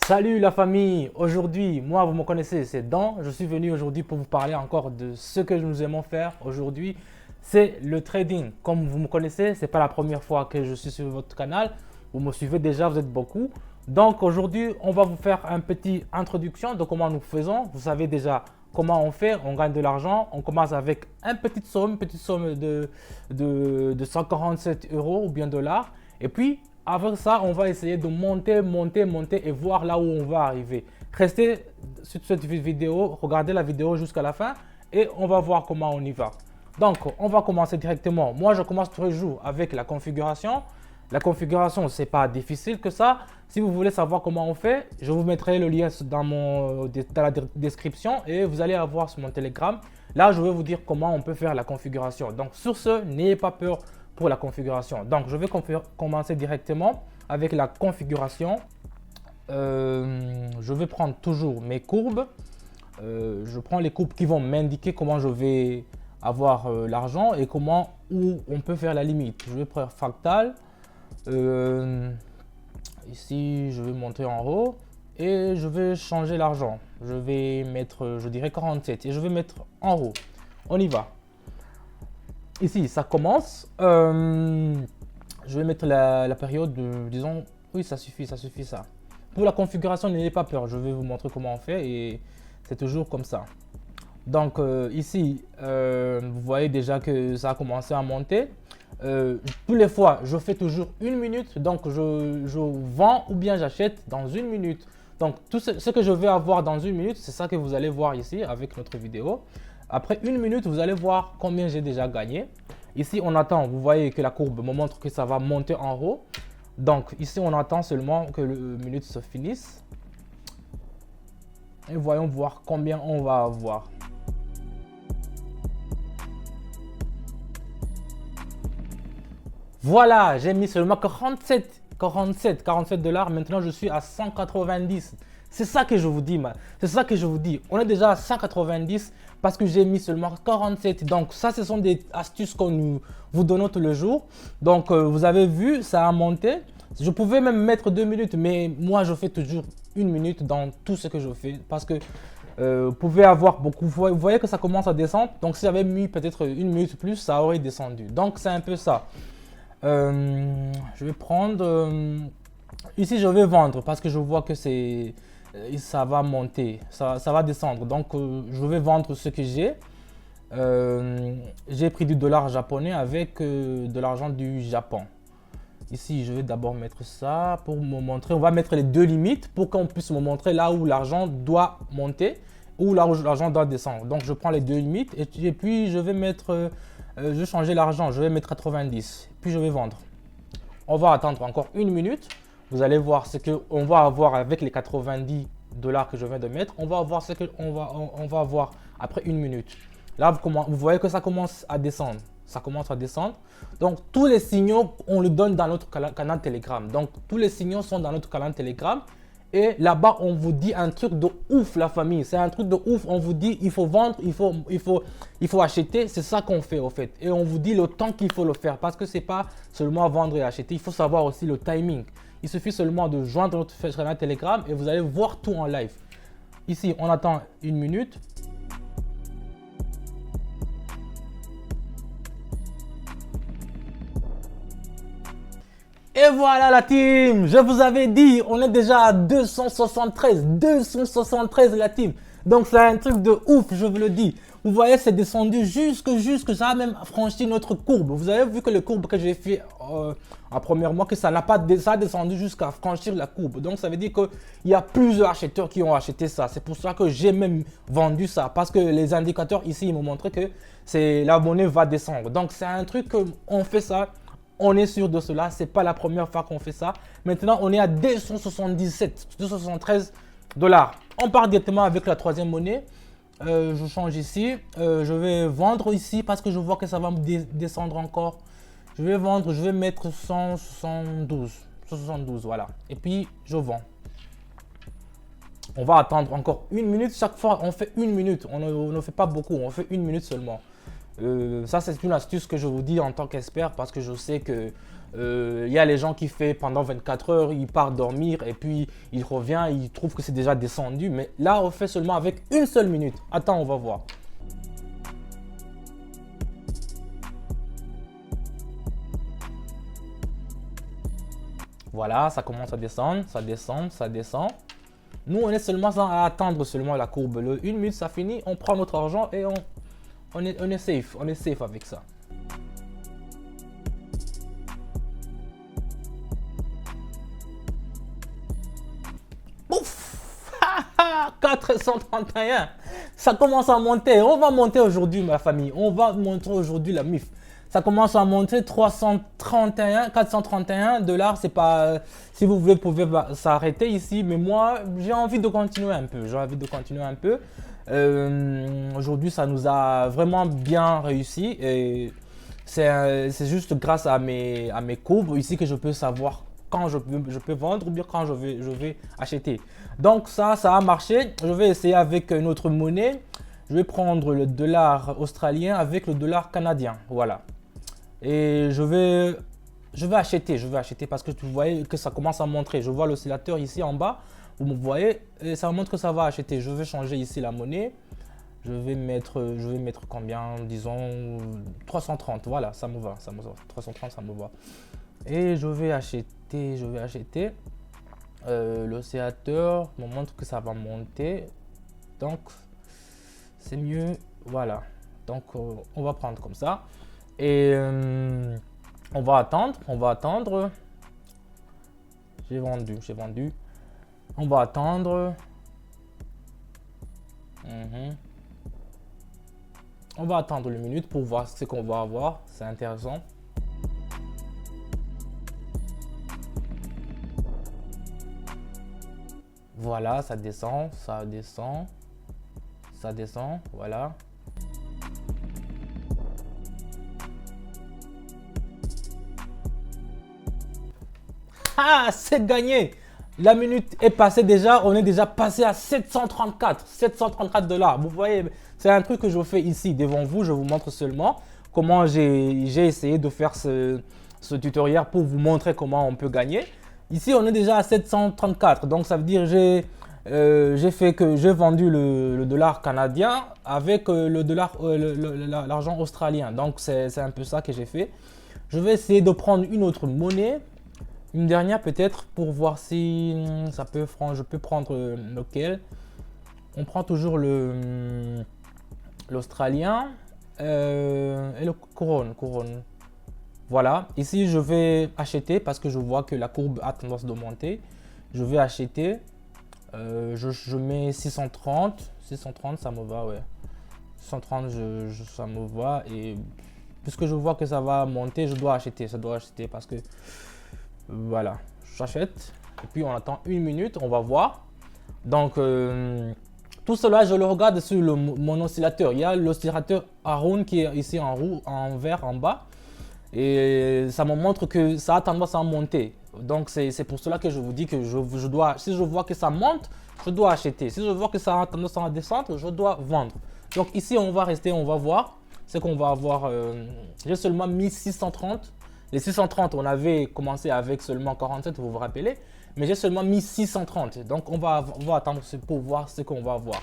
Salut la famille, aujourd'hui, moi vous me connaissez, c'est Dan. Je suis venu aujourd'hui pour vous parler encore de ce que nous aimons faire aujourd'hui. C'est le trading. Comme vous me connaissez, c'est pas la première fois que je suis sur votre canal. Vous me suivez déjà, vous êtes beaucoup. Donc aujourd'hui, on va vous faire un petit introduction de comment nous faisons. Vous savez déjà comment on fait, on gagne de l'argent. On commence avec une petite somme de 147 euros ou bien dollars. Et puis, avec ça, on va essayer de monter et voir là où on va arriver. Restez sur cette vidéo, regardez la vidéo jusqu'à la fin et on va voir comment on y va. Donc, on va commencer directement. Moi, je commence toujours avec la configuration. La configuration, c'est pas difficile que ça. Si vous voulez savoir comment on fait, je vous mettrai le lien dans la description et vous allez avoir sur mon Telegram. Là, je vais vous dire comment on peut faire la configuration. Donc, sur ce, n'ayez pas peur pour la configuration. Donc, je vais commencer directement avec la configuration. Je vais prendre toujours mes courbes. Je prends les courbes qui vont m'indiquer comment je vais avoir l'argent et où on peut faire la limite. Je vais prendre fractal. Ici, je vais monter en haut et je vais changer l'argent. Je vais mettre, je dirais 47 et je vais mettre en haut. On y va. Ici, ça commence. Je vais mettre la période de, disons, oui, ça suffit ça. Pour la configuration, n'ayez pas peur. Je vais vous montrer comment on fait et c'est toujours comme ça. Donc ici, vous voyez déjà que ça a commencé à monter. Tous les fois, je fais toujours une minute. Donc je vends ou bien j'achète dans une minute. Donc tout ce que je vais avoir dans une minute, c'est ça que vous allez voir ici avec notre vidéo. Après une minute, vous allez voir combien j'ai déjà gagné. Ici, on attend. Vous voyez que la courbe me montre que ça va monter en haut. Donc ici, on attend seulement que la minute se finisse. Et voyons voir combien on va avoir. Voilà, j'ai mis seulement 47 dollars. Maintenant, je suis à 190. C'est ça que je vous dis, c'est ça que je vous dis. On est déjà à 190 parce que j'ai mis seulement 47. Donc, ça, ce sont des astuces que nous vous donnons tous les jours. Donc, vous avez vu, ça a monté. Je pouvais même mettre 2 minutes, mais moi, je fais toujours une minute dans tout ce que je fais parce que vous pouvez avoir beaucoup. Vous voyez que ça commence à descendre. Donc, si j'avais mis peut-être une minute plus, ça aurait descendu. Donc, c'est un peu ça. Je vais prendre ici je vais vendre parce que je vois que ça va monter, ça va descendre, donc je vais vendre ce que j'ai pris du dollar japonais avec de l'argent du Japon. Ici je vais d'abord mettre ça pour me montrer, on va mettre les deux limites pour qu'on puisse me montrer là où l'argent doit monter ou là où l'argent doit descendre. Donc je prends les deux limites et puis je vais mettre je vais changer l'argent, je vais mettre 90, puis je vais vendre. On va attendre encore une minute. Vous allez voir ce qu'on va avoir avec les 90 dollars que je viens de mettre. On va voir ce qu'on va avoir après une minute. Là, vous voyez que ça commence à descendre. Ça commence à descendre. Donc, tous les signaux, on le donne dans notre canal Telegram. Donc, tous les signaux sont dans notre canal Telegram. Et là-bas, on vous dit un truc de ouf, la famille. C'est un truc de ouf. On vous dit, il faut vendre, il faut acheter. C'est ça qu'on fait, au fait. Et on vous dit le temps qu'il faut le faire. Parce que ce n'est pas seulement vendre et acheter. Il faut savoir aussi le timing. Il suffit seulement de joindre notre canal Telegram et vous allez voir tout en live. Ici, on attend une minute. Et voilà la team, je vous avais dit, on est déjà à 273 la team. Donc c'est un truc de ouf, je vous le dis. Vous voyez, c'est descendu jusque ça a même franchi notre courbe. Vous avez vu que le courbe que j'ai fait en premier mois, que ça a descendu jusqu'à franchir la courbe. Donc ça veut dire qu'il y a plusieurs acheteurs qui ont acheté ça. C'est pour ça que j'ai même vendu ça. Parce que les indicateurs ici, ils m'ont montré que la monnaie va descendre. Donc c'est un truc qu'on fait ça. On est sûr de cela, c'est pas la première fois qu'on fait ça. Maintenant, on est à 273 dollars. On part directement avec la troisième monnaie. Je change ici. Je vais vendre ici parce que je vois que ça va me descendre encore. Je vais vendre, je vais mettre 172, voilà. Et puis, je vends. On va attendre encore une minute. Chaque fois, on fait une minute. On ne fait pas beaucoup, on fait une minute seulement. Ça, c'est une astuce que je vous dis en tant qu'expert parce que je sais que Il y a les gens qui font pendant 24 heures, ils partent dormir et puis ils reviennent, ils trouvent que c'est déjà descendu. Mais là, on fait seulement avec une seule minute. Attends, on va voir. Voilà, ça commence à descendre, ça descend, ça descend. Nous, on est seulement à attendre seulement la courbe. Le 1 minute, ça finit, on prend notre argent et on est safe. On est safe avec ça. Ouf 431. Ça commence à monter. On va monter aujourd'hui, ma famille. On va monter aujourd'hui la MIF. Ça commence à monter 331, 431 $. C'est pas, si vous voulez, vous pouvez s'arrêter ici. Mais moi, j'ai envie de continuer un peu. J'ai envie de continuer un peu. Aujourd'hui, ça nous a vraiment bien réussi. Et c'est juste grâce à mes courbes ici que je peux savoir quand je peux vendre ou bien quand je vais acheter. Donc ça a marché. Je vais essayer avec une autre monnaie. Je vais prendre le dollar australien avec le dollar canadien. Voilà. Et je vais acheter parce que vous voyez que ça commence à montrer. Je vois l'oscillateur ici en bas. Vous me voyez et ça montre que ça va acheter. Je vais changer ici la monnaie. Je vais mettre combien? Disons 330. Voilà, ça me va. 330, ça me va. Et je vais acheter. L'oscillateur me montre que ça va monter. Donc, c'est mieux. Voilà. Donc, on va prendre comme ça. Et on va attendre. J'ai vendu. On va attendre. On va attendre une minute pour voir ce qu'on va avoir. C'est intéressant. Voilà, ça descend. Voilà. Ah, c'est gagné. La minute est passée déjà. On est déjà passé à 734 $. Vous voyez, c'est un truc que je fais ici devant vous. Je vous montre seulement comment j'ai essayé de faire ce tutoriel pour vous montrer comment on peut gagner. Ici, on est déjà à 734. Donc, ça veut dire j'ai vendu le dollar canadien avec l'argent australien. Donc, c'est un peu ça que j'ai fait. Je vais essayer de prendre une autre monnaie. Une dernière peut-être pour voir si ça peut prendre. Je peux prendre lequel. On prend toujours l'australien et le couronne. Voilà. Ici, je vais acheter parce que je vois que la courbe a tendance de monter. Je vais acheter. Je mets 630. 630, ça me va, ouais. 630, ça me va. Et puisque je vois que ça va monter, je dois acheter. Parce que voilà, j'achète. Et puis on attend une minute, on va voir. Donc, tout cela, je le regarde sur mon oscillateur. Il y a l'oscillateur Aroon qui est ici en vert en bas. Et ça me montre que ça a tendance à monter. Donc, c'est pour cela que je vous dis que je dois, si je vois que ça monte, je dois acheter. Si je vois que ça a tendance à descendre, je dois vendre. Donc, ici, on va rester, on va voir ce qu'on va avoir. J'ai seulement mis 630. Les 630, on avait commencé avec seulement 47, vous vous rappelez. Mais j'ai seulement mis 630. Donc, on va attendre pour voir ce qu'on va avoir.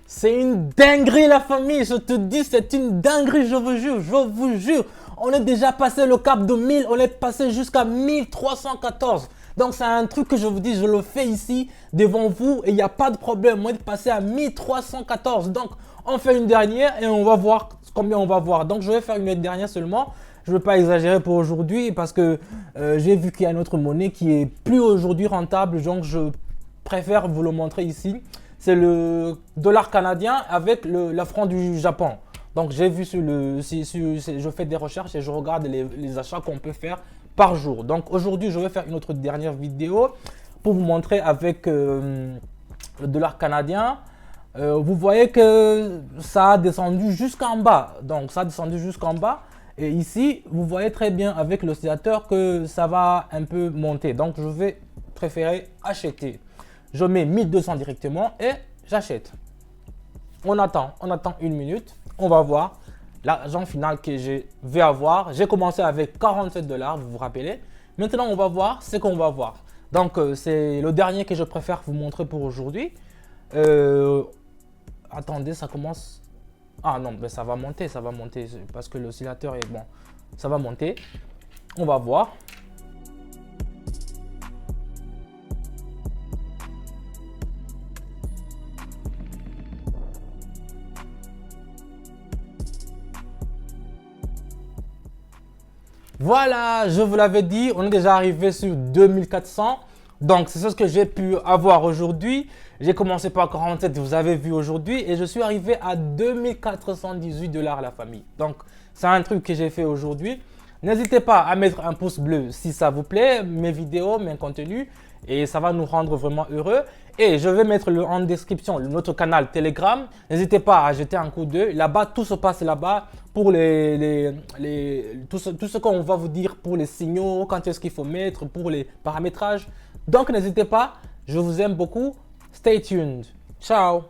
C'est une dinguerie, la famille. Je te dis, c'est une dinguerie, je vous jure. On est déjà passé le cap de 1000. On est passé jusqu'à 1314. Donc, c'est un truc que je vous dis, je le fais ici devant vous et il n'y a pas de problème. On est passé à 1314. Donc, on fait une dernière et on va voir combien on va voir. Donc, je vais faire une dernière seulement. Je ne veux pas exagérer pour aujourd'hui parce que j'ai vu qu'il y a une autre monnaie qui est plus aujourd'hui rentable. Donc, je préfère vous le montrer ici. C'est le dollar canadien avec la franc du Japon. Donc, j'ai vu je fais des recherches et je regarde les achats qu'on peut faire par jour. Donc, aujourd'hui, je vais faire une autre dernière vidéo pour vous montrer avec le dollar canadien. Vous voyez que ça a descendu jusqu'en bas. Donc, ça a descendu jusqu'en bas. Et ici, vous voyez très bien avec l'oscillateur que ça va un peu monter. Donc, je vais préférer acheter. je mets 1200 directement et j'achète. On attend 1 minute, on va voir l'argent final que je vais avoir. J'ai commencé avec 47 $, vous vous rappelez. Maintenant, on va voir ce qu'on va voir. Donc, c'est le dernier que je préfère vous montrer pour aujourd'hui. Attendez, ça commence. Ah non, mais ça va monter parce que l'oscillateur est bon. Ça va monter. On va voir. Voilà, je vous l'avais dit, on est déjà arrivé sur 2400. Donc, c'est ce que j'ai pu avoir aujourd'hui. J'ai commencé par 47, vous avez vu aujourd'hui, et je suis arrivé à 2418 $ la famille. Donc, c'est un truc que j'ai fait aujourd'hui. N'hésitez pas à mettre un pouce bleu si ça vous plaît, mes vidéos, mes contenus, et ça va nous rendre vraiment heureux. Et je vais mettre en description notre canal Telegram. N'hésitez pas à jeter un coup d'œil. Là-bas, tout se passe là-bas pour tout ce qu'on va vous dire pour les signaux, quand est-ce qu'il faut mettre, pour les paramétrages. Donc, n'hésitez pas. Je vous aime beaucoup. Stay tuned. Ciao.